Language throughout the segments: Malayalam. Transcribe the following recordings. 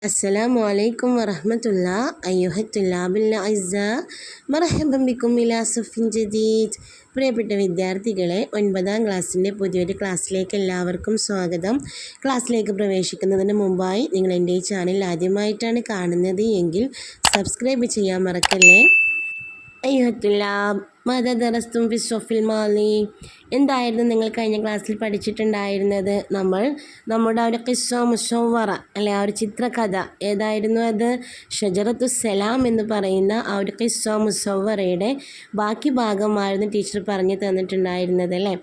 അസ്സലാമു അലൈക്കും വറഹ്മത്തുള്ളാ അയ്യുഹ തുല്ലാബിൽ അസ്സ മർഹബൻ ബിക്കും ഇലാ സഫിൻ ജദീദ്. പ്രിയപ്പെട്ട വിദ്യാർത്ഥികളെ, 9ാം ക്ലാസ്സിൻ്റെ പുതിയൊരു ക്ലാസ്സിലേക്ക് എല്ലാവർക്കും സ്വാഗതം. ക്ലാസ്സിലേക്ക് പ്രവേശിക്കുന്നതിന് മുമ്പായി നിങ്ങൾ എൻ്റെ ഈ ചാനൽ ആദ്യമായിട്ടാണ് കാണുന്നത് എങ്കിൽ സബ്സ്ക്രൈബ് ചെയ്യാൻ മറക്കല്ലേ. അയ്യുഹ തുല്ലാബ് മാദാ ദറസ്തും ഫി സ്വഫിൽ മാലി. എന്തായിരുന്നു നിങ്ങൾ കഴിഞ്ഞ ക്ലാസ്സിൽ പഠിച്ചിട്ടുണ്ടായിരുന്നത്? നമ്മുടെ ഒരു ഖിസ്സ മുസവ്വറ അല്ലെ, ആ ഒരു ചിത്രകഥ ഏതായിരുന്നു? അത് ഷജറത്തു സലാം എന്ന് പറയുന്ന ആ ഒരു ഖിസ്സ മുസവ്വറയുടെ ബാക്കി ഭാഗമായിരുന്നു ടീച്ചർ പറഞ്ഞു തന്നിട്ടുണ്ടായിരുന്നത് അല്ലേ.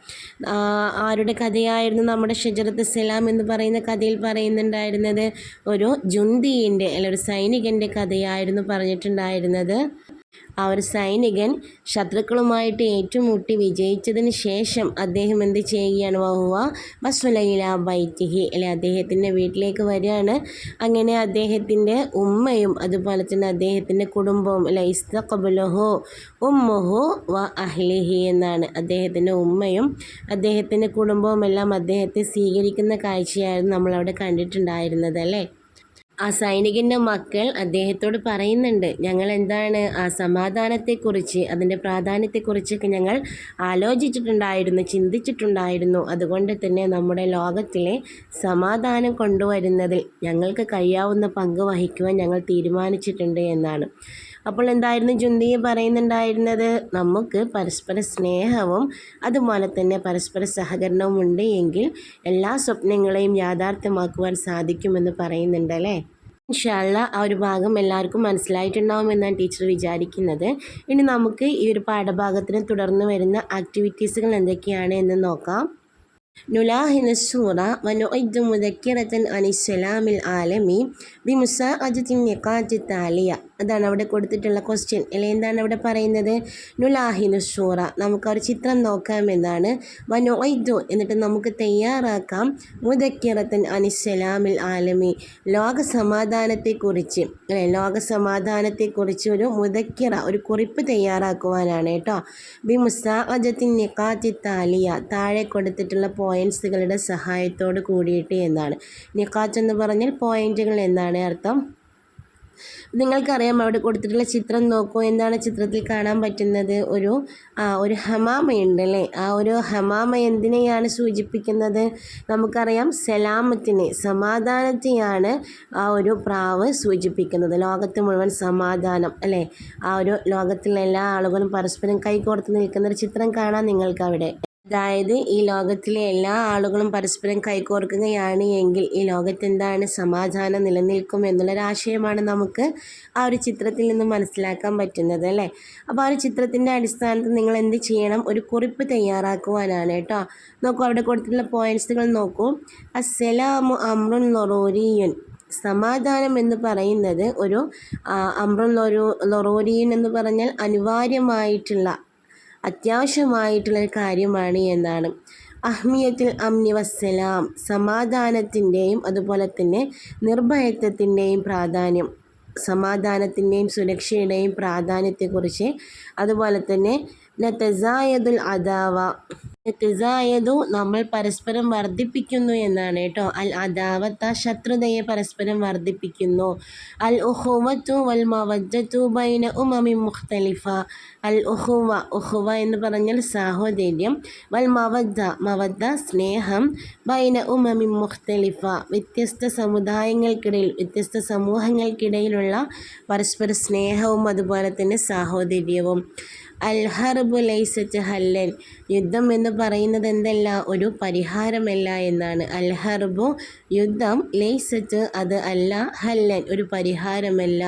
ആരുടെ കഥയായിരുന്നു നമ്മുടെ ഷജറത്തു സലാം എന്ന് പറയുന്ന കഥയിൽ പറയുന്നുണ്ടായിരുന്നത്? ഒരു ജുന്തിൻ്റെ അല്ലെ, ഒരു സൈനികൻ്റെ കഥയായിരുന്നു പറഞ്ഞിട്ടുണ്ടായിരുന്നത്. ആ ഒരു സൈനികൻ ശത്രുക്കളുമായിട്ട് ഏറ്റുമുട്ടി വിജയിച്ചതിന് ശേഷം അദ്ദേഹം എന്ത് ചെയ്യുകയാണ്? വഹുവ വസ്വലയില ബൈത്തിഹി അല്ലെ, അദ്ദേഹത്തിൻ്റെ വീട്ടിലേക്ക് വരികയാണ്. അങ്ങനെ അദ്ദേഹത്തിൻ്റെ ഉമ്മയും അതുപോലെ തന്നെ അദ്ദേഹത്തിൻ്റെ കുടുംബവും അല്ലെ, ഇസ്തഖബലഹു ഉമ്മുഹു വ അഹ്ലിഹി എന്നാണ്. അദ്ദേഹത്തിൻ്റെ ഉമ്മയും അദ്ദേഹത്തിൻ്റെ കുടുംബവും എല്ലാം അദ്ദേഹത്തെ സ്വീകരിക്കുന്ന കാഴ്ചയായിരുന്നു നമ്മളവിടെ കണ്ടിട്ടുണ്ടായിരുന്നത് അല്ലേ. ആ സൈനികൻ്റെ മക്കൾ അദ്ദേഹത്തോട് പറയുന്നുണ്ട്, ഞങ്ങൾ എന്താണ് ആ സമാധാനത്തെക്കുറിച്ച്, അതിൻ്റെ പ്രാധാന്യത്തെക്കുറിച്ചൊക്കെ ഞങ്ങൾ ആലോചിച്ചിട്ടുണ്ടായിരുന്നു, ചിന്തിച്ചിട്ടുണ്ടായിരുന്നു. അതുകൊണ്ട് തന്നെ നമ്മുടെ ലോകത്തിലെ സമാധാനം കൊണ്ടുവരുന്നതിൽ ഞങ്ങൾക്ക് കഴിയാവുന്ന പങ്ക് വഹിക്കുവാൻ ഞങ്ങൾ തീരുമാനിച്ചിട്ടുണ്ട് എന്നാണ്. അപ്പോൾ എന്തായിരുന്നു ജുന്തി പറയുന്നുണ്ടായിരുന്നത്? നമുക്ക് പരസ്പര സ്നേഹവും അതുപോലെ തന്നെ പരസ്പര സഹകരണവും ഉണ്ട് എങ്കിൽ എല്ലാ സ്വപ്നങ്ങളെയും യാഥാർത്ഥ്യമാക്കുവാൻ സാധിക്കുമെന്ന് പറയുന്നുണ്ട് അല്ലേ. ഇൻഷാ അല്ലാഹ് ആ ഒരു ഭാഗം എല്ലാവർക്കും മനസ്സിലായിട്ടുണ്ടാവുമെന്നാണ് ടീച്ചർ വിചാരിക്കുന്നത്. ഇനി നമുക്ക് ഈ ഒരു പാഠഭാഗത്തിന് തുടർന്ന് വരുന്ന ആക്ടിവിറ്റീസുകൾ എന്തൊക്കെയാണ് എന്ന് നോക്കാം. നുലാഹിന സൂറ വനുഇദ് മുദക്കിറതൻ അനിസ്സലാമിൽ ആലമി ബിമുസാഅദത്തിൻ നിഖാത്തി താലിയ. അതാണ് അവിടെ കൊടുത്തിട്ടുള്ള ക്വസ്റ്റ്യൻ അല്ലെ. എന്താണ് അവിടെ പറയുന്നത്? നുലാഹിനു സൂറ, നമുക്ക് ഒരു ചിത്രം നോക്കാമെന്നാണ്. വനുഇദ് എന്നിട്ട് നമുക്ക് തയ്യാറാക്കാം മുദക്കിറതൻ അനിസ്സലാമിൽ ആലമി, ലോക സമാധാനത്തെക്കുറിച്ച് അല്ലെ, ലോക സമാധാനത്തെക്കുറിച്ച് ഒരു മുദക്കിറ, ഒരു കുറിപ്പ് തയ്യാറാക്കുവാനാണ് കേട്ടോ. ബിമുസാഅദത്തിൻ നിഖാത്തി താലിയ, താഴെ കൊടുത്തിട്ടുള്ള പോയിൻറ്റ്സുകളുടെ സഹായത്തോട് കൂടിയിട്ട് എന്നാണ്. നിഖാത്ത് എന്ന് പറഞ്ഞാൽ പോയിന്റുകൾ എന്നാണ് അർത്ഥം. നിങ്ങൾക്കറിയാം അവിടെ കൊടുത്തിട്ടുള്ള ചിത്രം നോക്കൂ. എന്താണ് ചിത്രത്തിൽ കാണാൻ പറ്റുന്നത്? ഒരു ഹമാമയുണ്ട് അല്ലേ. ആ ഒരു ഹമാമ എന്തിനെയാണ് സൂചിപ്പിക്കുന്നത്? നമുക്കറിയാം സലാമത്തിനെ, സമാധാനത്തെയാണ് ആ ഒരു പ്രാവ് സൂചിപ്പിക്കുന്നത്. ലോകത്ത് മുഴുവൻ സമാധാനം അല്ലേ, ആ ഒരു ലോകത്തിലെ എല്ലാ ആളുകളും പരസ്പരം കൈകോർത്ത് നിൽക്കുന്നൊരു ചിത്രം കാണാം നിങ്ങൾക്കവിടെ. അതായത് ഈ ലോകത്തിലെ എല്ലാ ആളുകളും പരസ്പരം കൈകോർക്കുകയാണ് എങ്കിൽ ഈ ലോകത്ത് എന്താണ്? സമാധാനം നിലനിൽക്കും എന്നുള്ളൊരാശയമാണ് നമുക്ക് ആ ഒരു ചിത്രത്തിൽ നിന്ന് മനസ്സിലാക്കാൻ പറ്റുന്നത് അല്ലേ. അപ്പോൾ ആ ഒരു ചിത്രത്തിൻ്റെ അടിസ്ഥാനത്തിൽ നിങ്ങൾ എന്ത് ചെയ്യണം? ഒരു കുറിപ്പ് തയ്യാറാക്കുവാനാണ് കേട്ടോ. നോക്കൂ, അവിടെ കൊടുത്തിട്ടുള്ള പോയിൻറ്റ്സുകൾ നോക്കൂ. അസ്സലാമു അമ്രുൻ ലൊറൂരിയുൻ, സമാധാനം എന്ന് പറയുന്നത് ഒരു അമ്രുൻ ലൊറൂരിയുൻ എന്ന് പറഞ്ഞാൽ അനിവാര്യമായിട്ടുള്ള, അത്യാവശ്യമായിട്ടുള്ളൊരു കാര്യമാണ് എന്നാണ്. അഹ്മിയത്തുൽ അംനി വസ്സലാം, സമാധാനത്തിൻ്റെയും അതുപോലെ തന്നെ നിർഭയത്വത്തിൻ്റെയും പ്രാധാന്യം, സമാധാനത്തിൻ്റെയും സുരക്ഷയുടെയും പ്രാധാന്യത്തെക്കുറിച്ച്. അതുപോലെ തന്നെ നതസായദുൽ അദാവ, നതസായദു നമ്മൾ പരസ്പരം വർദ്ധിപ്പിക്കുന്നു എന്നാണ് കേട്ടോ. അൽ അദാവത്ത, ശത്രുതയെ പരസ്പരം വർദ്ധിപ്പിക്കുന്നു. അൽ ഉഖുവത്തു വൽ മവദ്ദത്തു ബൈന ഉമമിൻ മുഖ്തലിഫ, അൽ ഉഖുവ, ഉഖുവ എന്ന് പറഞ്ഞാൽ സാഹോദര്യം, വൽ മവദ്ദ സ്നേഹം, ബൈന ഉമമിൻ മുഖ്തലിഫ വ്യത്യസ്ത സമുദായങ്ങൾക്കിടയിൽ, വ്യത്യസ്ത സമൂഹങ്ങൾക്കിടയിലുള്ള പരസ്പര സ്നേഹവും അതുപോലെ തന്നെ സാഹോദര്യവും. അൽ ഹർബു ലൈസത്ത് ഹല്ലൻ, യുദ്ധം എന്ന് പറയുന്നത് എന്തല്ല? ഒരു പരിഹാരമല്ല എന്നാണ്. അൽ ഹർബു യുദ്ധം, ലൈസത്ത് അത് അല്ല, ഹല്ലൻ ഒരു പരിഹാരമല്ല.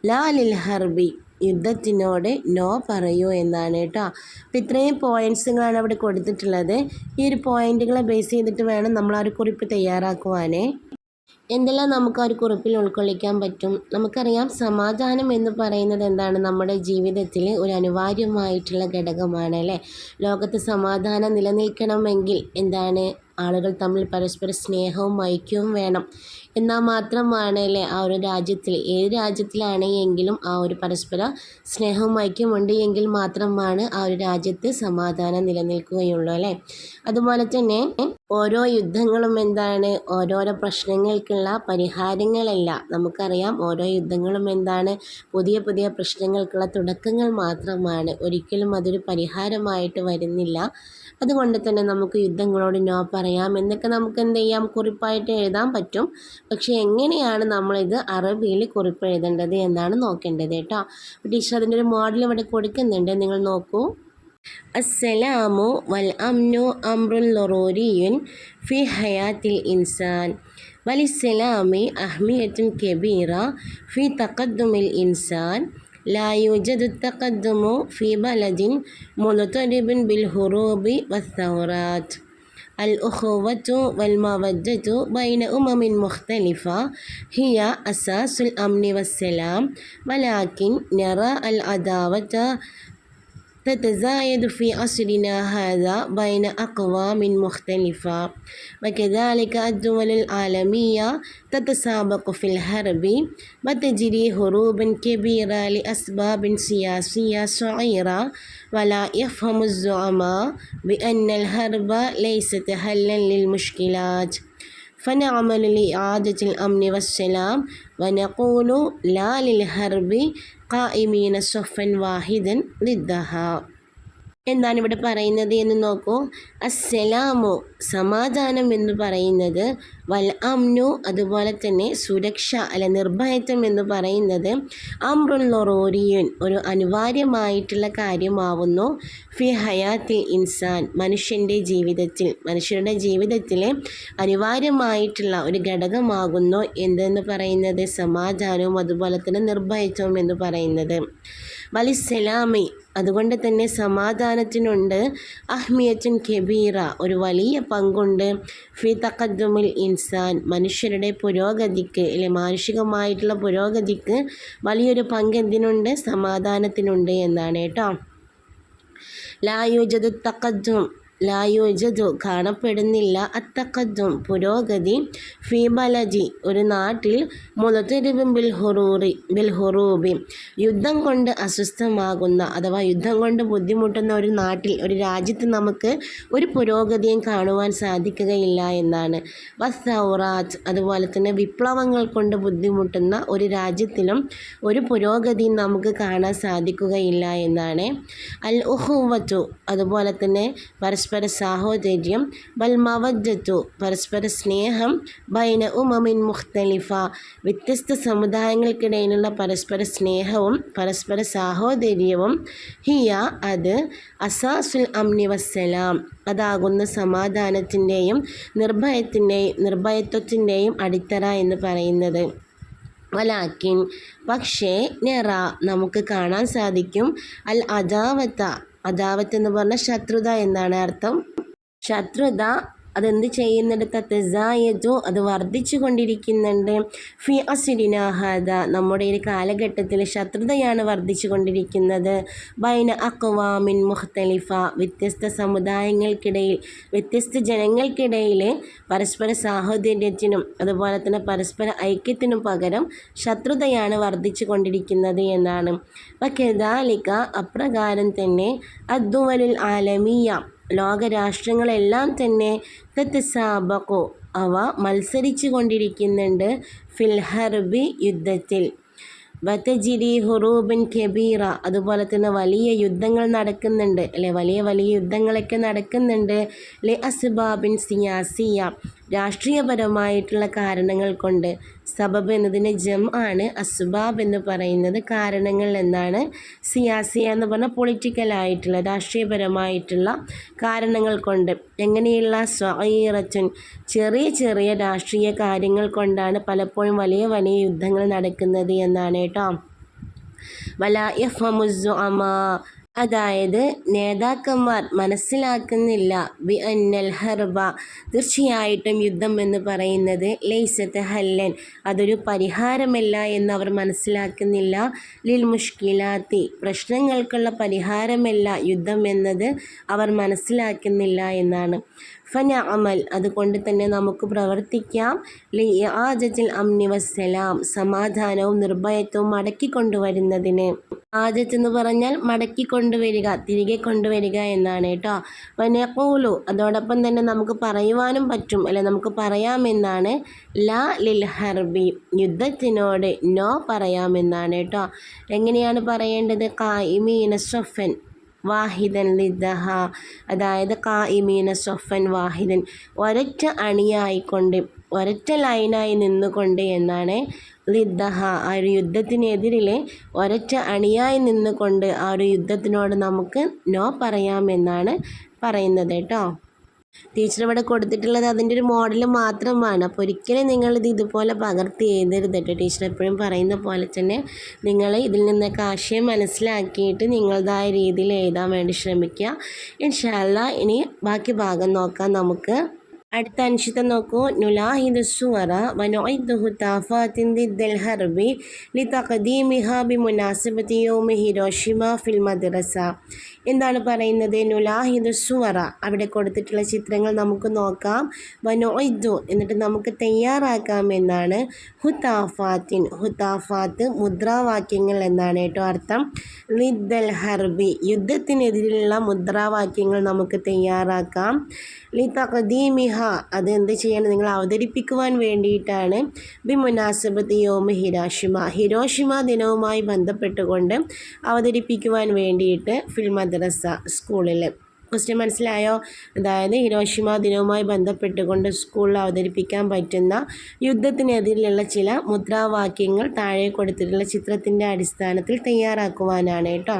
ലാ ലിൽ ഹർബി, യുദ്ധത്തിനോട് നോ പറയൂ എന്നാണ് കേട്ടോ. അപ്പോൾ ഇത്രയും പോയിൻറ്റ്സുകളാണ് അവിടെ കൊടുത്തിട്ടുള്ളത്. ഈ ഒരു പോയിൻറ്റുകളെ ബേസ് ചെയ്തിട്ട് വേണം നമ്മൾ ആ ഒരു കുറിപ്പ് തയ്യാറാക്കുവാനേ. എന്തെല്ലാം നമുക്ക് ആ ഒരു കുറിപ്പിൽ ഉൾക്കൊള്ളിക്കാൻ പറ്റും? നമുക്കറിയാം സമാധാനം എന്ന് പറയുന്നത് എന്താണ്? നമ്മുടെ ജീവിതത്തിൽ ഒരു അനിവാര്യമായിട്ടുള്ള ഘടകമാണ് അല്ലേ. ലോകത്ത് സമാധാനം നിലനിൽക്കണമെങ്കിൽ എന്താണ്? ആളുകൾ തമ്മിൽ പരസ്പര സ്നേഹവും ഐക്യവും വേണം. എന്നാൽ മാത്രമാണ് അല്ലേ ആ ഒരു രാജ്യത്തിൽ, ഏത് രാജ്യത്തിലാണെങ്കിലും ആ ഒരു പരസ്പര സ്നേഹവും ഐക്യവും ഉണ്ട് എങ്കിൽ മാത്രമാണ് ആ ഒരു രാജ്യത്ത് സമാധാനം നിലനിൽക്കുകയുള്ളൂ അല്ലേ. അതുപോലെ തന്നെ ഓരോ യുദ്ധങ്ങളും എന്താണ്? ഓരോരോ പ്രശ്നങ്ങൾക്കുള്ള പരിഹാരങ്ങളല്ല. നമുക്കറിയാം ഓരോ യുദ്ധങ്ങളും എന്താണ്? പുതിയ പുതിയ പ്രശ്നങ്ങൾക്കുള്ള തുടക്കങ്ങൾ മാത്രമാണ്. ഒരിക്കലും അതൊരു പരിഹാരമായിട്ട് വരുന്നില്ല. അതുകൊണ്ട് തന്നെ നമുക്ക് യുദ്ധങ്ങളോട് നോ പറയാം എന്നൊക്കെ നമുക്ക് എന്ത് ചെയ്യാം? കുറിപ്പായിട്ട് എഴുതാൻ പറ്റും. പക്ഷേ എങ്ങനെയാണ് നമ്മളിത് അറബിയിൽ കുറിപ്പ് എഴുതേണ്ടത് എന്നാണ് നോക്കേണ്ടത് കേട്ടോ. ടീച്ചർ അതിൻ്റെ ഒരു മോഡൽ ഇവിടെ കൊടുക്കുന്നുണ്ട്, നിങ്ങൾ നോക്കൂ. അസ്സലാമു വൽ അംനു അംറുൻ ളറൂരിയുൻ ഫി ഹയാത്തിൽ ഇൻസാൻ വലിസ്സലാമി അഹ്മിയത്തുൻ കബീറ ഫി തഖദ്ദുമിൽ ഇൻസാൻ ലാ യൂജദു തഖദ്ദുമു ഫി ബലദിൻ മുളതരിബിൻ ബിൽ ഹുറൂബി വസ്സൗറാത്ത് الأخوة والمودة بين أمم مختلفة هي أساس الأمن والسلام ولكن نرى العداوة تتزايد في عصرنا هذا بين أقوام مختلفة وكذلك الدول العالمية تتسابق في الحرب وتجري حروبا كبيرة لأسباب سياسية صغيرة ولا يفهم الزعماء بأن الحرب ليست حلا للمشكلات فنعمل لإعادة الأمن والسلام ونقول لا للحرب قائمين صفا واحدا ضدها. എന്താണ് ഇവിടെ പറയുന്നത് എന്ന് നോക്കൂ. അസ്സലാമു സമാധാനം എന്ന് പറയുന്നത്, വൽ അംനു അതുപോലെ തന്നെ സുരക്ഷ നിർഭയത്വം എന്ന് പറയുന്നത്, അംറുൻ ളറൂരിയുൻ ഒരു അനിവാര്യമായിട്ടുള്ള കാര്യമാവുന്നു, ഫി ഹയാത്തിൽ ഇൻസാൻ മനുഷ്യരുടെ ജീവിതത്തിൽ അനിവാര്യമായിട്ടുള്ള ഒരു ഘടകമാകുന്നു എന്തെന്ന് പറയുന്നത്, സമാധാനവും അതുപോലെ തന്നെ നിർഭയത്വവും എന്ന് പറയുന്നത്. വലിസ്സലാമി അതുകൊണ്ട് തന്നെ സമാധാനത്തിനുണ്ട്, അഹ്മിയത്തുൻ കബീറ ഒരു വലിയ പങ്കുണ്ട്, ഫി തഖദ്ദുമിൽ ഇൻസാൻ മനുഷ്യരുടെ പുരോഗതിക്ക് മാനുഷികമായിട്ടുള്ള പുരോഗതിക്ക് വലിയൊരു പങ്ക് എന്തിനുണ്ട്? സമാധാനത്തിനുണ്ട് എന്നാണ് കേട്ടോ. ലാ യൂജദു തഖദ്ദും കാണപ്പെടുന്നില്ല, അത്തഖദ്ദും പുരോഗതി, ഫി ബലദി ഒരു നാട്ടിൽ, മുളതരിബിൻ ബിൽ ഹുറൂബി യുദ്ധം കൊണ്ട് അസ്വസ്ഥമാകുന്ന അഥവാ യുദ്ധം കൊണ്ട് ബുദ്ധിമുട്ടുന്ന ഒരു നാട്ടിൽ, ഒരു രാജ്യത്ത് നമുക്ക് ഒരു പുരോഗതിയും കാണുവാൻ സാധിക്കുകയില്ല എന്നാണ്. വസ്സൗറാത്ത് അതുപോലെ തന്നെ വിപ്ലവങ്ങൾ കൊണ്ട് ബുദ്ധിമുട്ടുന്ന ഒരു രാജ്യത്തിലും ഒരു പുരോഗതിയും നമുക്ക് കാണാൻ സാധിക്കുകയില്ല എന്നാണ്. അൽ ഉഖുവത്തു അതുപോലെ തന്നെ പരസ്പര സാഹോദര്യം, വൽ മവദ്ദത്തു പരസ്പര സ്നേഹം, ബൈന ഉമമിൻ മുഖ്തലിഫ വ്യത്യസ്ത സമുദായങ്ങൾക്കിടയിലുള്ള പരസ്പര സ്നേഹവും പരസ്പര സാഹോദര്യവും, ഹിയ അത്, അസാസുൽ അംനി വസ്സലാം അതാകുന്ന സമാധാനത്തിൻ്റെയും നിർഭയത്വത്തിൻ്റെയും അടിത്തറ എന്ന് പറയുന്നത്. വലാക്കിൻ പക്ഷേ, നിറ നമുക്ക് കാണാൻ സാധിക്കും, അൽ അദാവത്ത് എന്ന് പറഞ്ഞാൽ ശത്രുത എന്നാണ് അർത്ഥം. ശത്രുത അതെന്ത് ചെയ്യുന്നുണ്ട്? തതസായദു അത് വർദ്ധിച്ചു കൊണ്ടിരിക്കുന്നുണ്ട്, ഫി അസ്രിനാ ഹാദാ നമ്മുടെ ഒരു കാലഘട്ടത്തിൽ ശത്രുതയാണ് വർദ്ധിച്ചു കൊണ്ടിരിക്കുന്നത്, ബൈന അഖ്വാമിൻ മുഖ്തലിഫ വ്യത്യസ്ത സമുദായങ്ങൾക്കിടയിൽ വ്യത്യസ്ത ജനങ്ങൾക്കിടയിൽ പരസ്പര സാഹോദര്യത്തിനും അതുപോലെ തന്നെ പരസ്പര ഐക്യത്തിനും പകരം ശത്രുതയാണ് വർദ്ധിച്ചു കൊണ്ടിരിക്കുന്നത് എന്നാണ്. വകദാലിക അപ്രകാരം തന്നെ അദ്ദുവലുൽ ആലമിയ ലോകരാഷ്ട്രങ്ങളെല്ലാം തന്നെ തതസാബഖു അവ മത്സരിച്ചു കൊണ്ടിരിക്കുന്നുണ്ട്, ഫിൽ ഹർബി യുദ്ധത്തിൽ, വതജിരി ഹുറൂബൻ കബീറ അതുപോലെ തന്നെ വലിയ യുദ്ധങ്ങൾ നടക്കുന്നുണ്ട് വലിയ യുദ്ധങ്ങളൊക്കെ നടക്കുന്നുണ്ട്, ലി അസ്ബാബിൻ സിയാസിയ രാഷ്ട്രീയപരമായിട്ടുള്ള കാരണങ്ങൾ കൊണ്ട്. സബബ് എന്നതിന് ജം ആണ്, അസ്ബാബ് എന്ന് പറയുന്നത് കാരണങ്ങൾ എന്നാണ്, സിയാസിയ എന്ന് പറഞ്ഞാൽ പൊളിറ്റിക്കലായിട്ടുള്ള രാഷ്ട്രീയപരമായിട്ടുള്ള കാരണങ്ങൾ കൊണ്ട്. എങ്ങനെയുള്ള സ്വഈറത്തുൻ ചെറിയ ചെറിയ രാഷ്ട്രീയ കാര്യങ്ങൾ കൊണ്ടാണ് പലപ്പോഴും വലിയ യുദ്ധങ്ങൾ നടക്കുന്നത് എന്നാണ് കേട്ടോ. വലാ യഫ്ഹമു സുഅമാ അതായത് നേതാക്കന്മാർ മനസ്സിലാക്കുന്നില്ല, ബി അന്നൽ ഹർബ തീർച്ചയായിട്ടും യുദ്ധം എന്ന് പറയുന്നത്, ലൈസത്ത് ഹല്ലൻ അതൊരു പരിഹാരമല്ല എന്നവർ മനസ്സിലാക്കുന്നില്ല, ലിൽ മുഷ്കിലാത്തി പ്രശ്നങ്ങൾക്കുള്ള പരിഹാരമല്ല യുദ്ധം എന്നത് അവർ മനസ്സിലാക്കുന്നില്ല എന്നാണ്. ഫനഅമൽ അതുകൊണ്ട് തന്നെ നമുക്ക് പ്രവർത്തിക്കാം, ലി ഇആദത്തിൽ അംനി വസ്സലാം സമാധാനവും നിർഭയത്വവും മടക്കിക്കൊണ്ടുവരുന്നതിന്. ആദത്ത് എന്ന് പറഞ്ഞാൽ മടക്കിക്കൊണ്ടുവരുന്നതിന് കൊണ്ടുവരിക, തിരികെ കൊണ്ടുവരിക എന്നാണ് കേട്ടോ. വനഖൂലു അതോടൊപ്പം തന്നെ നമുക്ക് പറയുവാനും പറ്റും, അല്ലെ നമുക്ക് പറയാമെന്നാണ്. ലാ ലിൽ ഹർബി യുദ്ധത്തിനോട് നോ പറയാമെന്നാണ് കേട്ടോ. എങ്ങനെയാണ് പറയേണ്ടത്? ഖായിമീന സഫൻ വാഹിദൻ ലിദ്ദഹ, അതായത് ഖായിമീന സഫൻ വാഹിദൻ ഒരൊറ്റ അണിയായിക്കൊണ്ട്, ഒരൊറ്റ ലൈനായി നിന്നുകൊണ്ട് എന്നാണ്. ലിദ്ദഹ ആ ഒരു യുദ്ധത്തിനെതിരിൽ ഒരൊറ്റ അണിയായി നിന്നുകൊണ്ട് ആ ഒരു യുദ്ധത്തിനോട് നമുക്ക് നോ പറയാമെന്നാണ് പറയുന്നത് കേട്ടോ. ടീച്ചർ ഇവിടെ കൊടുത്തിട്ടുള്ളത് അതിൻ്റെ ഒരു മോഡൽ മാത്രമാണ്. അപ്പോൾ ഒരിക്കലും നിങ്ങളിത് ഇതുപോലെ പകർത്തി എഴുതരുത് കേട്ടോ. ടീച്ചർ എപ്പോഴും പറയുന്ന പോലെ തന്നെ നിങ്ങൾ ഇതിൽ നിന്നൊക്കെ ആശയം മനസ്സിലാക്കിയിട്ട് നിങ്ങളുടേതായ രീതിയിൽ എഴുതാൻ വേണ്ടി ശ്രമിക്കുക. ഇൻഷാ അല്ലാഹ് ഇനി ബാക്കി ഭാഗം നോക്കാം നമുക്ക്. അടുത്ത അൻഷിതം നോക്കൂ. നുലാഹിദു സുവറ വനുഇദ്ദുഹു താഫാത്തിൻ ദിദ്ദൽ ഹർബി ലിതഖദീമിഹാ ബിമുനാസബതി യൗമി ഹിരോഷിമ ഫിൽ മദ്രസ. എന്താണ് പറയുന്നത്? നുലാഹിദു സുവറ അവിടെ കൊടുത്തിട്ടുള്ള ചിത്രങ്ങൾ നമുക്ക് നോക്കാം. വനുഇദ്ദു എന്നിട്ട് നമുക്ക് തയ്യാറാക്കാം എന്നാണ്. ഹുതാഫാത്തിൻ ഹുതാഫാത്ത് മുദ്രാവാക്യങ്ങൾ എന്നാണ് കേട്ടോ അർത്ഥം. ലിദ്ദൽ ഹർബി യുദ്ധത്തിനെതിരെയുള്ള മുദ്രാവാക്യങ്ങൾ നമുക്ക് തയ്യാറാക്കാം. ലിതഖദീമിഹ അത് എന്ത് ചെയ്യണം? നിങ്ങൾ അവതരിപ്പിക്കുവാൻ വേണ്ടിയിട്ടാണ്. ബിമുനാസബത്തി യോമ ഹിരോഷിമ ഹിരോഷിമ ദിനവുമായി ബന്ധപ്പെട്ടുകൊണ്ട് അവതരിപ്പിക്കുവാൻ വേണ്ടിയിട്ട് ഫിൽ മദ്രസ സ്കൂളിൽ. ക്വസ്റ്റ്യൻ മനസ്സിലായോ? അതായത് ഹിരോഷിമ ദിനവുമായി ബന്ധപ്പെട്ടുകൊണ്ട് സ്കൂളിൽ അവതരിപ്പിക്കാൻ പറ്റുന്ന യുദ്ധത്തിനെതിരെയുള്ള ചില മുദ്രാവാക്യങ്ങൾ താഴെ കൊടുത്തിട്ടുള്ള ചിത്രത്തിൻ്റെ അടിസ്ഥാനത്തിൽ തയ്യാറാക്കുവാനാണ് കേട്ടോ.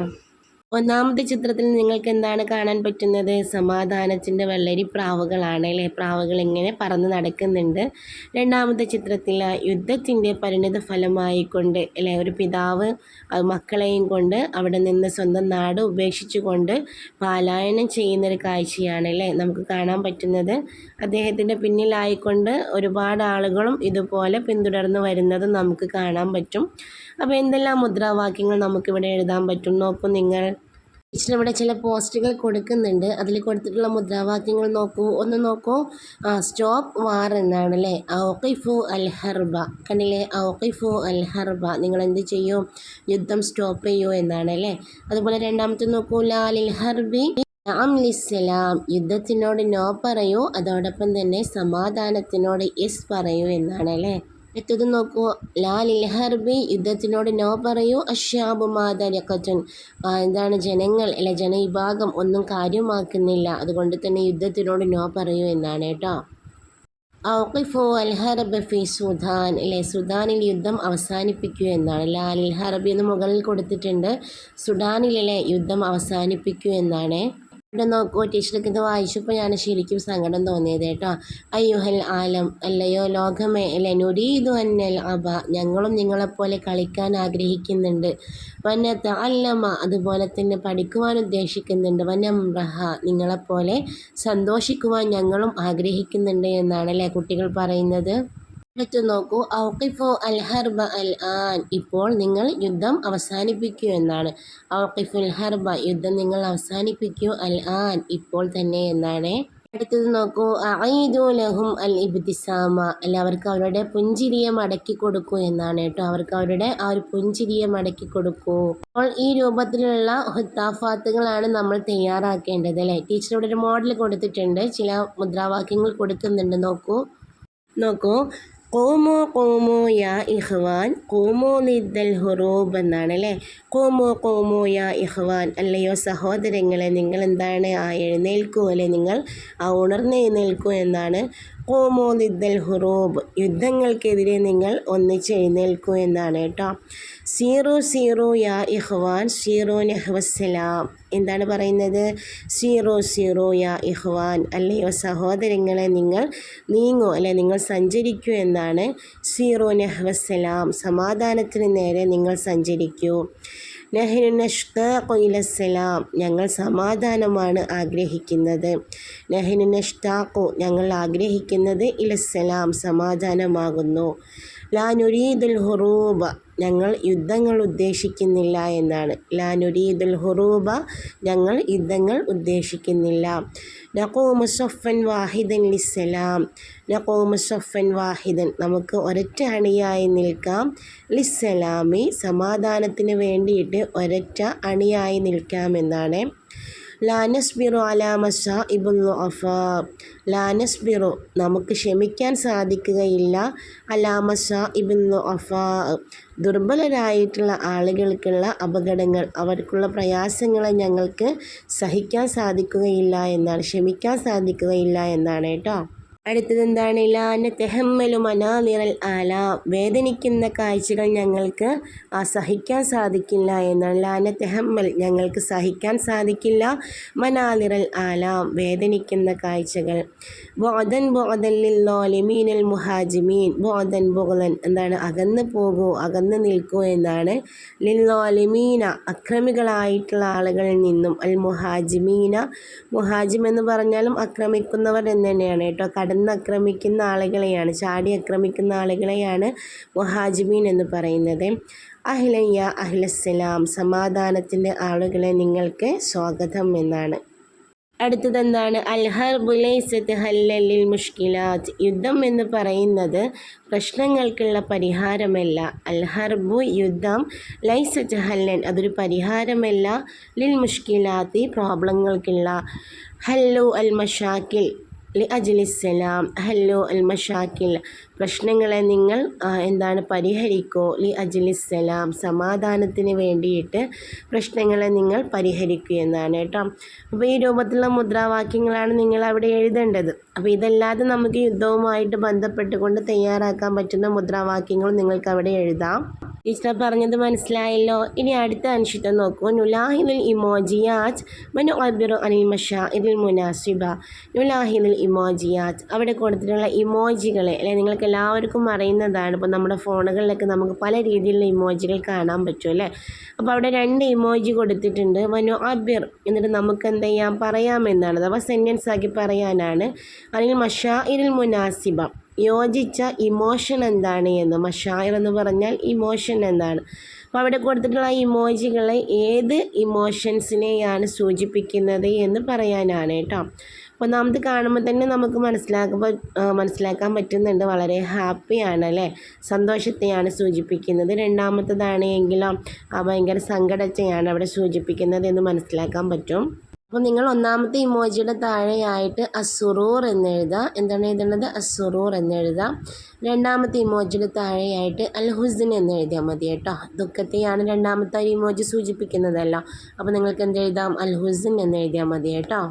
ഒന്നാമത്തെ ചിത്രത്തിൽ നിങ്ങൾക്ക് എന്താണ് കാണാൻ പറ്റുന്നത്? സമാധാനത്തിൻ്റെ വെള്ളരി പ്രാവുകളാണ് അല്ലേ. പ്രാവുകൾ ഇങ്ങനെ പറന്ന് നടക്കുന്നുണ്ട്. രണ്ടാമത്തെ ചിത്രത്തിൽ യുദ്ധത്തിൻ്റെ പരിണിത ഫലമായിക്കൊണ്ട് അല്ലേ ഒരു പിതാവ് മക്കളെയും കൊണ്ട് അവിടെ നിന്ന് സ്വന്തം നാട് ഉപേക്ഷിച്ചുകൊണ്ട് പലായനം ചെയ്യുന്നൊരു കാഴ്ചയാണ് അല്ലേ നമുക്ക് കാണാൻ പറ്റുന്നത്. അദ്ദേഹത്തിൻ്റെ പിന്നിലായിക്കൊണ്ട് ഒരുപാട് ആളുകളും ഇതുപോലെ പിന്തുടർന്ന് വരുന്നതും നമുക്ക് കാണാൻ പറ്റും. അപ്പോൾ എന്തെല്ലാം മുദ്രാവാക്യങ്ങൾ നമുക്കിവിടെ എഴുതാൻ പറ്റും നോക്കൂ നിങ്ങൾ. ടീച്ചർ ഇവിടെ ചില പോസ്റ്റുകൾ കൊടുക്കുന്നുണ്ട്. അതിൽ കൊടുത്തിട്ടുള്ള മുദ്രാവാക്യങ്ങൾ നോക്കൂ, ഒന്ന് നോക്കൂ. സ്റ്റോപ്പ് വാർ എന്നാണ് അല്ലേ. ഔഖിഫു അൽ ഹർബ കണ്ടില്ലേ, ഔഖിഫു അൽ ഹർബ നിങ്ങൾ എന്ത് ചെയ്യൂ? യുദ്ധം സ്റ്റോപ്പ് ചെയ്യൂ എന്നാണ് അല്ലേ. അതുപോലെ രണ്ടാമത്തെ നോക്കൂ. ലാ ലിൽ ഹർബി നഅം ലിസ്സലാം യുദ്ധത്തിനോട് നോ പറയൂ, അതോടൊപ്പം തന്നെ സമാധാനത്തിനോട് യെസ് പറയൂ എന്നാണ് അല്ലേ. അടുത്തത് നോക്കൂ. ലാ ലിൽ ഹർബി യുദ്ധത്തിനോട് നോ പറയൂ. അശ്ശാബു മാദരഖത്തുൻ എന്താണ് ജനങ്ങൾ അല്ലെ ജനവിഭാഗം ഒന്നും കാര്യമാക്കുന്നില്ല, അതുകൊണ്ട് തന്നെ യുദ്ധത്തിനോട് നോ പറയൂ എന്നാണ് കേട്ടോ. ഔഖിഫു അൽ ഹർബ് ഫി സുദാൻ അല്ലെ സുഡാനിൽ യുദ്ധം അവസാനിപ്പിക്കൂ എന്നാണ്. ലാ ലിൽ ഹർബി എന്ന് മുകളിൽ കൊടുത്തിട്ടുണ്ട്. സുഡാനിലെ യുദ്ധം അവസാനിപ്പിക്കൂ എന്നാണ്. ഇവിടെ നോക്കൂ. ടീച്ചർക്ക് ഇത് വായിച്ചപ്പോൾ ഞാൻ ശരിക്കും സങ്കടം തോന്നിയത് കേട്ടോ. അയ്യുഹൽ ആലം അല്ലയോ ലോകമേ അല്ലെ. നുരീദു അന്നൽ അബ ഞങ്ങളും നിങ്ങളെപ്പോലെ കളിക്കാൻ ആഗ്രഹിക്കുന്നുണ്ട്. വന്നത്ത അല്ലമ അതുപോലെ തന്നെ പഠിക്കുവാൻ ഉദ്ദേശിക്കുന്നുണ്ട്. വനംറഹ നിങ്ങളെപ്പോലെ സന്തോഷിക്കുവാൻ ഞങ്ങളും ആഗ്രഹിക്കുന്നുണ്ട് എന്നാണ് അല്ലേ കുട്ടികൾ പറയുന്നത്. അടുത്ത് നോക്കൂ. ഔഖിഫു അൽ ഹർബ അൽ ആൻ ഇപ്പോൾ നിങ്ങൾ യുദ്ധം അവസാനിപ്പിക്കൂ എന്നാണ്. ഔഖിഫുൽ ഹർബ യുദ്ധം നിങ്ങൾ അവസാനിപ്പിക്കൂ അൽ ആൻ ഇപ്പോൾ തന്നെ എന്നാണ്. അടുത്തത് നോക്കൂ. അഈദു ലഹും അൽ ഇബ്തിസാമ അല്ല അവർക്ക് അവരുടെ പുഞ്ചിരിയെ മടക്കി കൊടുക്കൂ എന്നാണ് കേട്ടോ. അവർക്ക് അവരുടെ ആ ഒരു പുഞ്ചിരിയെ മടക്കി കൊടുക്കൂ. അപ്പോൾ ഈ രൂപത്തിലുള്ള ഹുത്താഫാത്തുകളാണ് നമ്മൾ തയ്യാറാക്കേണ്ടത് അല്ലേ. ടീച്ചർ ഇവിടെ ഒരു മോഡൽ കൊടുത്തിട്ടുണ്ട്. ചില മുദ്രാവാക്യങ്ങൾ കൊടുക്കുന്നുണ്ട്. നോക്കൂ. ഖൂമു ഖൂമു യാ ഇഖ്വാൻ ഖൂമു ലിദ്ദൽ ഹുറൂബ് എന്നാണ് അല്ലേ. ഖൂമു യാ ഇഖ്വാൻ അല്ലയോ സഹോദരങ്ങളെ നിങ്ങൾ എന്താണ് എഴുന്നേൽക്കൂ അല്ലെ നിങ്ങൾ ഉണർന്ന് എഴുന്നേൽക്കൂ എന്നാണ്. ഖൂമു ലിദ്ദൽ ഹുറൂബ് യുദ്ധങ്ങൾക്കെതിരെ നിങ്ങൾ ഒന്നിച്ച് എഴുന്നേൽക്കൂ എന്നാണ് കേട്ടോ. സീറു യാ ഇഖ്വാൻ സീറു നഹ്വസ്സലാം എന്താണ് പറയുന്നത്? സീറു യാ ഇഖ്വാൻ അല്ലയോ സഹോദരങ്ങളെ നിങ്ങൾ നീങ്ങൂ അല്ലെ നിങ്ങൾ സഞ്ചരിക്കൂ എന്നാണ്. സീറു നഹ്വസ്സലാം സമാധാനത്തിന് നേരെ നിങ്ങൾ സഞ്ചരിക്കൂ. നഹ്നു നഷ്താഖു ഇലസ്സലാം ഞങ്ങൾ സമാധാനമാണ് ആഗ്രഹിക്കുന്നത്. നഹ്നു നഷ്താഖു ഞങ്ങൾ ആഗ്രഹിക്കുന്നത് ഇലസ്സലാം സമാധാനമാകുന്നു. ലാ നുരീദുൽ ഹുറൂബ ഞങ്ങൾ യുദ്ധങ്ങൾ ഉദ്ദേശിക്കുന്നില്ല എന്നാണ്. ലാ നുരീദുൽ ഹുറൂബ, ഞങ്ങൾ യുദ്ധങ്ങൾ ഉദ്ദേശിക്കുന്നില്ല. നഖൂമു സഫൻ വാഹിദൻ ലിസ്സലാം, നഖൂമു സഫൻ വാഹിദൻ, നമുക്ക് ഒരൊറ്റ അണിയായി നിൽക്കാം. ലിസ്സലാമി, സമാധാനത്തിന് വേണ്ടിയിട്ട് ഒരൊറ്റ അണിയായി നിൽക്കാമെന്നാണ്. ലാ നസ്ബിറു അലാ മസാഇബുൽ ളുഅഫാ, ലാ നസ്ബിറു, നമുക്ക് ക്ഷമിക്കാൻ സാധിക്കുകയില്ല. അലാ മസാഇബുൽ ളുഅഫാ, ദുർബലരായിട്ടുള്ള ആളുകൾക്കുള്ള അപകടങ്ങൾ, അവർക്കുള്ള പ്രയാസങ്ങളെ ഞങ്ങൾക്ക് സഹിക്കാൻ സാധിക്കുകയില്ല എന്നാണ്, ക്ഷമിക്കാൻ സാധിക്കുകയില്ല എന്നാണ് കേട്ടോ. അടുത്തത് എന്താണ്? ലാ നതഹമ്മലു മനാദിറൽ ആലാം, വേദനിക്കുന്ന കാഴ്ചകൾ ഞങ്ങൾക്ക് സഹിക്കാൻ സാധിക്കില്ല എന്നാണ്. ലാ നതഹമ്മൽ, ഞങ്ങൾക്ക് സഹിക്കാൻ സാധിക്കില്ല. മനാദിറൽ ആലാം, വേദനിക്കുന്ന കാഴ്ചകൾ. ബുഅദൻ ബുഅദൻ ലിൽളാലിമീനൽ മുഹാജിമീൻ, ബുഅദൻ ബുഅദൻ എന്താണ്? അകന്നു പോകൂ, അകന്നു നിൽക്കൂ എന്നാണ്. ലിൽളാലിമീന, അക്രമികളായിട്ടുള്ള ആളുകളിൽ നിന്നും. അൽ മുഹാജിമീന, മുഹാജിം എന്ന് പറഞ്ഞാലും ആക്രമിക്കുന്നവർ എന്ന് തന്നെയാണ് കേട്ടോ. ആക്രമിക്കുന്ന ആളുകളെയാണ്, ചാടി ആക്രമിക്കുന്ന ആളുകളെയാണ് മുഹാജിമീൻ എന്ന് പറയുന്നത്. അഹ്ലയ്യ അഹ്ലസ്സലാം, സമാധാനത്തിൻ്റെ ആളുകളെ നിങ്ങൾക്ക് സ്വാഗതം എന്നാണ്. അടുത്തതെന്താണ്? അൽ ഹർബു ലൈസത്ത് ഹല്ലൻ ലിൽ മുഷ്കിലാത്ത്, യുദ്ധം എന്ന് പറയുന്നത് പ്രശ്നങ്ങൾക്കുള്ള പരിഹാരമല്ല. അൽ ഹർബു, യുദ്ധം. ലൈസത്ത് ഹല്ലൻ, അതൊരു പരിഹാരമല്ല. ലിൽ മുഷ്കിലാത്തി, പ്രോബ്ലങ്ങൾക്കുള്ള. ഹല്ലു അൽ മഷാക്കിൽ ലി അജ്ലിസ്സലാം, ഹല്ലു അൽ മഷാക്കിൽ, പ്രശ്നങ്ങളെ നിങ്ങൾ എന്താണ്? പരിഹരിക്കൂ. ലി അജ്ലിസ്സലാം, സമാധാനത്തിന് വേണ്ടിയിട്ട് പ്രശ്നങ്ങളെ നിങ്ങൾ പരിഹരിക്കുക എന്നാണ് കേട്ടോ. അപ്പോൾ ഈ രൂപത്തിലുള്ള മുദ്രാവാക്യങ്ങളാണ് നിങ്ങൾ അവിടെ എഴുതേണ്ടത്. അപ്പോൾ ഇതല്ലാതെ നമുക്ക് യുദ്ധവുമായിട്ട് ബന്ധപ്പെട്ടുകൊണ്ട് തയ്യാറാക്കാൻ പറ്റുന്ന മുദ്രാവാക്യങ്ങളും നിങ്ങൾക്ക് അവിടെ എഴുതാം. ടീച്ചർ പറഞ്ഞത് മനസ്സിലായല്ലോ. ഇനി അടുത്ത അനുഷ്ഠിതം നോക്കൂ. നുലാഹിദുൽ ഇമോജിയാത്ത് വനുഅബ്ബിറു അനിൽ മശാഇറിൽ മുനാസിബ, നുലാഹിദുൽ ഇമോജിയാത്ത്, അവിടെ കൊടുത്തിട്ടുള്ള ഇമോജികളെ അല്ലെ നിങ്ങൾക്ക് എല്ലാവർക്കും അറിയുന്നതാണ്. ഇപ്പോൾ നമ്മുടെ ഫോണുകളിലൊക്കെ നമുക്ക് പല രീതിയിലുള്ള ഇമോജികൾ കാണാൻ പറ്റും അല്ലേ. അപ്പോൾ അവിടെ 2 ഇമോജി കൊടുത്തിട്ടുണ്ട്. വനുഅബ്ബിർ, എന്നിട്ട് നമുക്ക് എന്ത് ചെയ്യാം? പറയാമെന്നാണ്, അഥവാ സെൻറ്റൻസ് ആക്കി പറയാനാണ്. അനിൽ മശാഇറിൽ മുനാസിബ, യോജിച്ച ഇമോഷൻ എന്താണ് എന്ന്. മഷായർ എന്ന് പറഞ്ഞാൽ ഇമോഷൻ എന്താണ്. അപ്പോൾ അവിടെ കൊടുത്തിട്ടുള്ള ഇമോജികളെ ഏത് ഇമോഷൻസിനെയാണ് സൂചിപ്പിക്കുന്നത് എന്ന് പറയാനാണ് കേട്ടോ. അപ്പോൾ നാമത് കാണുമ്പോൾ തന്നെ നമുക്ക് മനസ്സിലാക്കാൻ പറ്റുന്നുണ്ട്, വളരെ ഹാപ്പിയാണ് അല്ലേ, സന്തോഷത്തെയാണ് സൂചിപ്പിക്കുന്നത്. രണ്ടാമത്തേതാണെങ്കിലോ ഭയങ്കര സങ്കടത്തെയാണ് അവിടെ സൂചിപ്പിക്കുന്നത് എന്ന് മനസ്സിലാക്കാൻ പറ്റും. അപ്പോൾ നിങ്ങൾ ഒന്നാമത്തെ ഇമോജിയുടെ താഴെയായിട്ട് അസുറൂർ എന്നെഴുതാം. എന്താണ് എഴുതേണ്ടത്? അസുറൂർ എന്നെഴുതാം. രണ്ടാമത്തെ ഇമോജിയുടെ താഴെയായിട്ട് അൽ ഹുസ്ൻ എന്നെഴുതിയാൽ മതി കേട്ടോ. ദുഃഖത്തെയാണ് രണ്ടാമത്തെ ഇമോജി സൂചിപ്പിക്കുന്നതല്ല. അപ്പോൾ നിങ്ങൾക്ക് എന്തെഴുതാം? അൽ ഹുസ്ൻ എന്നെഴുതിയാൽ മതി കേട്ടോ.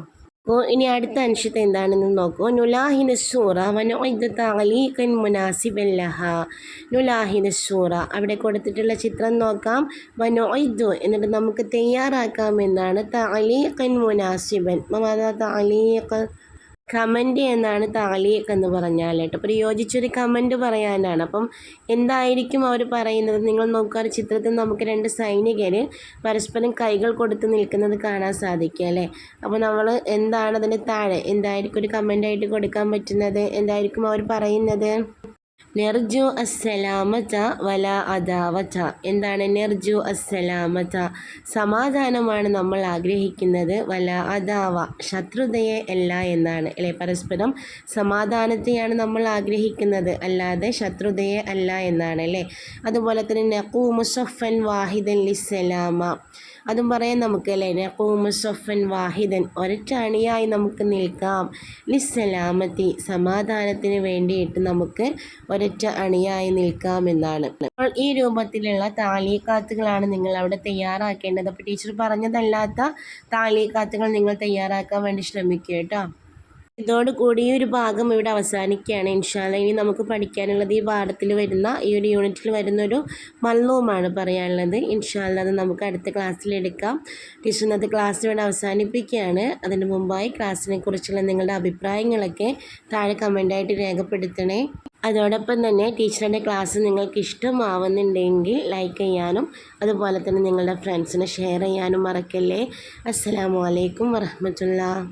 അപ്പോൾ ഇനി അടുത്ത അനുഷ്ഠിതം എന്താണെന്ന് നോക്കൂ. നുലാഹിന സൂറ വനുഇദ്ദു തഅലീഖൻ മുനാസിബൻ ലഹാ, നുലാഹിന സൂറ, അവിടെ കൊടുത്തിട്ടുള്ള ചിത്രം നോക്കാം. വനുഇദ്ദു, എന്നിട്ട് നമുക്ക് തയ്യാറാക്കാം എന്നാണ്. തഅലീഖൻ മുനാസിബൻ, മാതാ തഅലീഖ്, കമൻറ്റ് എന്നാണ് താലീഖ് എന്ന് പറഞ്ഞാൽ കേട്ടോ. അപ്പോൾ യോജിച്ചൊരു കമൻറ്റ് പറയാനാണ്. അപ്പം എന്തായിരിക്കും അവർ പറയുന്നത്? നിങ്ങൾ നോക്കുക, ചിത്രത്തിൽ നമുക്ക് 2 സൈനികർ പരസ്പരം കൈകൾ കൊടുത്ത് നിൽക്കുന്നത് കാണാൻ സാധിക്കുക അല്ലേ. അപ്പോൾ നമ്മൾ എന്താണ് അതിൻ്റെ താഴെ എന്തായിരിക്കും ഒരു കമൻ്റായിട്ട് കൊടുക്കാൻ പറ്റുന്നത്? എന്തായിരിക്കും അവർ പറയുന്നത്? നെർജു അസ്സലാമത വല അദാവത, എന്താണ് നെർജു അസ്സലാമത? സമാധാനമാണ് നമ്മൾ ആഗ്രഹിക്കുന്നത്. വല അദാവ, ശത്രുതയെ അല്ല എന്നാണ് അല്ലേ. പരസ്പരം സമാധാനത്തെയാണ് നമ്മൾ ആഗ്രഹിക്കുന്നത്, അല്ലാതെ ശത്രുതയെ അല്ല എന്നാണ് അല്ലേ. അതുപോലെ തന്നെ നഖൂമു സഫൻ വാഹിദൻ ലിസ്സലാമ, അതും പറയാം നമുക്ക് അല്ലേ. നഖൂമു സഫൻ വാഹിദൻ, ഒരൊറ്റ അണിയായി നമുക്ക് നിൽക്കാം. ലിസ്സലാമത്തി, സമാധാനത്തിന് വേണ്ടിയിട്ട് നമുക്ക് ഒരൊറ്റ അണിയായി നിൽക്കാമെന്നാണ്. അപ്പോൾ ഈ രൂപത്തിലുള്ള താലീഖാത്തുകളാണ് നിങ്ങൾ അവിടെ തയ്യാറാക്കേണ്ടത്. അപ്പോൾ ടീച്ചർ പറഞ്ഞതല്ലാത്ത താലീഖാത്തുകൾ നിങ്ങൾ തയ്യാറാക്കാൻ വേണ്ടി ശ്രമിക്കുക കേട്ടോ. ഇതോടുകൂടി ഈ ഒരു ഭാഗം ഇവിടെ അവസാനിക്കുകയാണ്. ഇൻഷാ അല്ലാഹ് ഇനി നമുക്ക് പഠിക്കാനുള്ളത് ഈ പാഠത്തിൽ വരുന്ന ഈ ഒരു യൂണിറ്റിൽ വരുന്നൊരു മൽലൂമാണ് പറയാനുള്ളത്. ഇൻഷാ അല്ലാഹ് അത് നമുക്ക് അടുത്ത ക്ലാസ്സിലെടുക്കാം. ടീച്ചർ ഇന്നത്തെ ക്ലാസ് ഇവിടെ അവസാനിപ്പിക്കുകയാണ്. അതിന് മുമ്പായി ക്ലാസ്സിനെ കുറിച്ചുള്ള നിങ്ങളുടെ അഭിപ്രായങ്ങളൊക്കെ താഴെ കമൻ്റായിട്ട് രേഖപ്പെടുത്തണേ. അതോടൊപ്പം തന്നെ ടീച്ചറുടെ ക്ലാസ് നിങ്ങൾക്ക് ഇഷ്ടമാവുന്നുണ്ടെങ്കിൽ ലൈക്ക് ചെയ്യാനും അതുപോലെ തന്നെ നിങ്ങളുടെ ഫ്രണ്ട്സിന് ഷെയർ ചെയ്യാനും മറക്കല്ലേ. അസ്സലാമു അലൈക്കും വറഹ്മത്തുള്ളാഹി.